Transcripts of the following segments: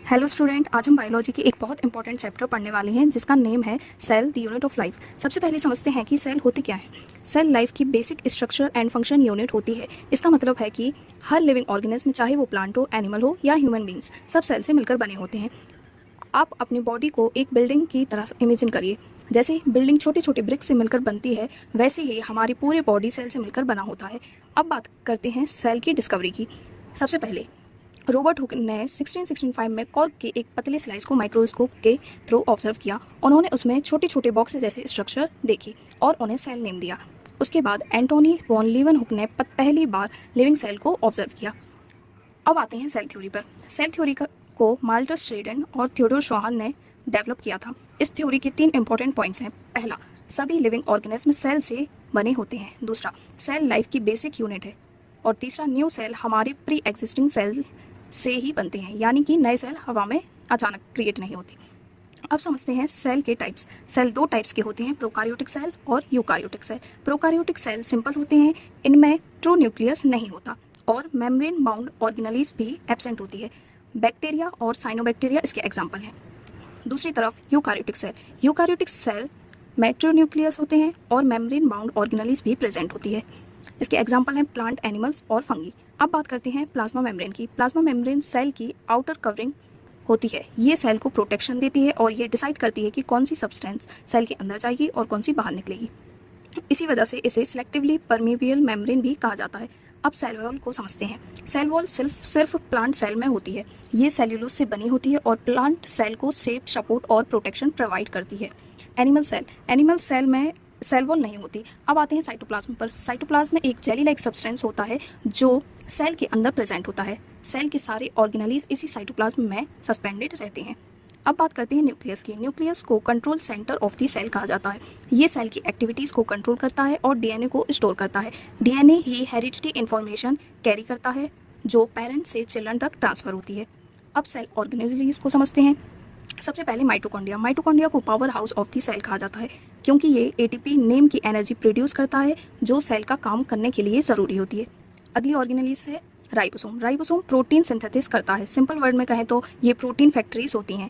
Hello student, आज हम biology की एक बहुत इंपॉर्टेंट चैप्टर पढ़ने वाले हैं जिसका नेम है cell the unit of life. सबसे पहले समझते हैं कि सेल होती क्या है। सेल लाइफ की basic structure and function unit होती है। इसका मतलब है कि हर लिविंग ऑर्गेनिज्म, चाहे वो प्लांट हो, एनिमल हो या ह्यूमन बींग्स, सब सेल से मिलकर बने होते हैं। आप अपनी बॉडी को एक बिल्डिंग की तरह इमेजिन करिए। जैसे बिल्डिंग छोटे छोटे ब्रिक से मिलकर बनती है, वैसे ही हमारी पूरी बॉडी सेल से मिलकर बना होता है। अब बात करते हैं सेल की डिस्कवरी की। सबसे पहले रॉबर्ट हुक ने 1665 में कॉर्क के एक पतले स्लाइस को माइक्रोस्कोप के थ्रू ऑब्जर्व किया। उन्होंने उसमें छोटे छोटे बॉक्सेस जैसे स्ट्रक्चर देखी और उन्हें सेल नेम दिया। उसके बाद एंटोनी वॉन लीवनहुक ने पहली बार लिविंग सेल को ऑब्जर्व किया। अब आते हैं सेल थ्योरी पर। सेल थ्योरी को माल्टस श्रेडन और थियोडोर शॉहन ने डेवलप किया था। इस थ्योरी के 3 इंपॉर्टेंट पॉइंट्स हैं। पहला, सभी लिविंग ऑर्गेनिज्म सेल से बने होते हैं। दूसरा, सेल लाइफ की बेसिक यूनिट है। और तीसरा, न्यू सेल हमारे प्री एग्जिस्टिंग सेल से ही बनते हैं, यानी कि नए सेल हवा में अचानक क्रिएट नहीं होते। अब समझते हैं सेल के टाइप्स। सेल 2 टाइप्स के होते हैं, प्रोकार्योटिक सेल और eukaryotic cell. Prokaryotic cell simple होते हैं, इनमें ट्रू न्यूक्लियस नहीं होता और मेम्ब्रेन बाउंड ऑर्गेनेलिस भी एब्सेंट होती है। बैक्टीरिया और साइनोबैक्टीरिया इसके एग्जाम्पल हैं। दूसरी तरफ यूकार्योटिक सेल। यूकार्योटिक सेल में ट्रू न्यूक्लियस होते हैं और मेम्ब्रेन बाउंड ऑर्गेनेलिस भी प्रेजेंट होती है। इसके एग्जाम्पल हैं प्लांट, एनिमल्स और फंगी। अब बात करते हैं प्लाज्मा मेम्ब्रेन की। प्लाज्मा मेम्ब्रेन सेल की आउटर कवरिंग होती है। ये सेल को प्रोटेक्शन देती है और ये डिसाइड करती है कि कौन सी सब्सटेंस सेल के अंदर जाएगी और कौन सी बाहर निकलेगी। इसी वजह से इसे सिलेक्टिवली परमेबियल मेम्ब्रेन भी कहा जाता है। अब सेल वॉल को समझते हैं। सेल वॉल सिर्फ प्लांट सेल में होती है। ये सेल्यूलोज से बनी होती है और प्लांट सेल को शेप, सपोर्ट और प्रोटेक्शन प्रोवाइड करती है। एनिमल सेल में सेल वॉल नहीं होती। अब आते हैं साइटोप्लाज्म पर। साइटोप्लाज्म में एक जेली लाइक सब्सटेंस होता है जो सेल के अंदर प्रेजेंट होता है। सेल के सारे ऑर्गेनेलिस इसी साइटोप्लाज्म में सस्पेंडेड रहते हैं। अब बात करते हैं न्यूक्लियस की। न्यूक्लियस को control centre of the cell कहा जाता है। ये सेल की एक्टिविटीज़ को कंट्रोल करता है और डीएनए को स्टोर करता है। डीएनए ही हेरिडिटी इन्फॉर्मेशन कैरी करता है जो पेरेंट से चिल्ड्रन तक ट्रांसफर होती है। अब सेल ऑर्गेनेलिस को समझते हैं। सबसे पहले माइटोकॉन्ड्रिया। माइटोकॉन्ड्रिया को powerhouse of the cell कहा जाता है क्योंकि ये एटीपी नेम की एनर्जी प्रोड्यूस करता है जो सेल का काम करने के लिए ज़रूरी होती है। अगली ऑर्गेनेलिस है राइबोसोम। राइबोसोम प्रोटीन सिंथेसिस करता है। सिंपल वर्ड में कहें तो ये प्रोटीन फैक्ट्रीज होती हैं।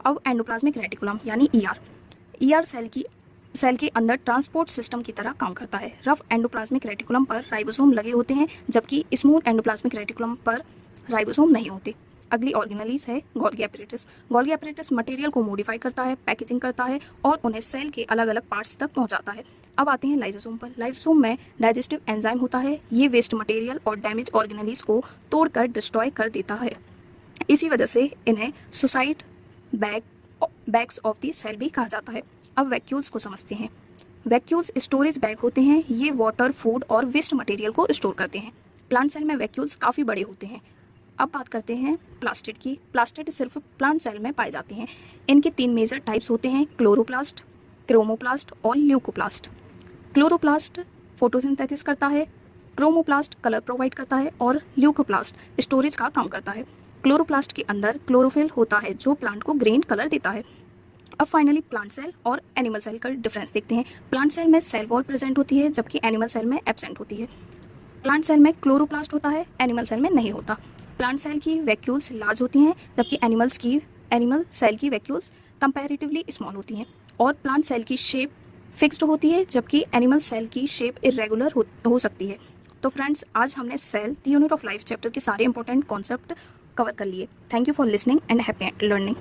अब एंडोप्लाज्मिक रेटिकुलम यानी ईआर सेल के अंदर ट्रांसपोर्ट सिस्टम की तरह काम करता है। रफ एंडोप्लाज्मिक रेटिकुलम पर राइबोसोम लगे होते हैं जबकि स्मूथ एंडोप्लाज्मिक रेटिकुलम पर राइबोसोम नहीं होते। अगली ऑर्गेनेलिस है Golgi apparatus. Golgi apparatus material को मॉडिफाई करता है, पैकेजिंग करता है और उन्हें सेल के अलग अलग पार्ट्स तक पहुंचाता है। अब आते हैं लाइसोसोम पर। लाइसोसोम में डाइजेस्टिव एंजाइम होता है। ये वेस्ट मटेरियल और डैमेज ऑर्गेनेलिस को तोड़कर डिस्ट्रॉय कर देता है। इसी वजह से इन्हें suicide bags of the cell भी कहा जाता है। अब वैक्यूल्स को समझते हैं। वैक्यूल्स स्टोरेज बैग होते हैं। ये वाटर, फूड और वेस्ट मटेरियल को स्टोर करते हैं। प्लांट सेल में वैक्यूल्स काफ़ी बड़े होते हैं। अब बात करते हैं प्लास्टिड की। प्लास्टिड सिर्फ प्लांट सेल में पाए जाते हैं। इनके 3 मेजर टाइप्स होते हैं, क्लोरोप्लास्ट, क्रोमोप्लास्ट और ल्यूकोप्लास्ट। क्लोरोप्लास्ट फोटोसिंथेसिस करता है, क्रोमोप्लास्ट कलर प्रोवाइड करता है और ल्यूकोप्लास्ट स्टोरेज का काम करता है। क्लोरोप्लास्ट के अंदर क्लोरोफिल होता है जो प्लांट को ग्रीन कलर देता है। अब फाइनली प्लांट सेल और एनिमल सेल का डिफरेंस देखते हैं। प्लांट सेल में सेल वॉल प्रेजेंट होती है जबकि एनिमल सेल में एब्सेंट होती है। प्लांट सेल में क्लोरोप्लास्ट होता है, एनिमल सेल में नहीं होता। प्लांट सेल की वैक्यूल्स लार्ज होती हैं जबकि एनिमल सेल की वैक्यूल्स कंपैरेटिवली स्मॉल होती हैं। और प्लांट सेल की शेप फिक्स्ड होती है जबकि एनिमल सेल की शेप इरेगुलर हो सकती है। तो फ्रेंड्स, आज हमने cell the unit of life chapter के सारे इंपॉर्टेंट कॉन्सेप्ट कवर कर लिए। Thank you for listening and happy learning.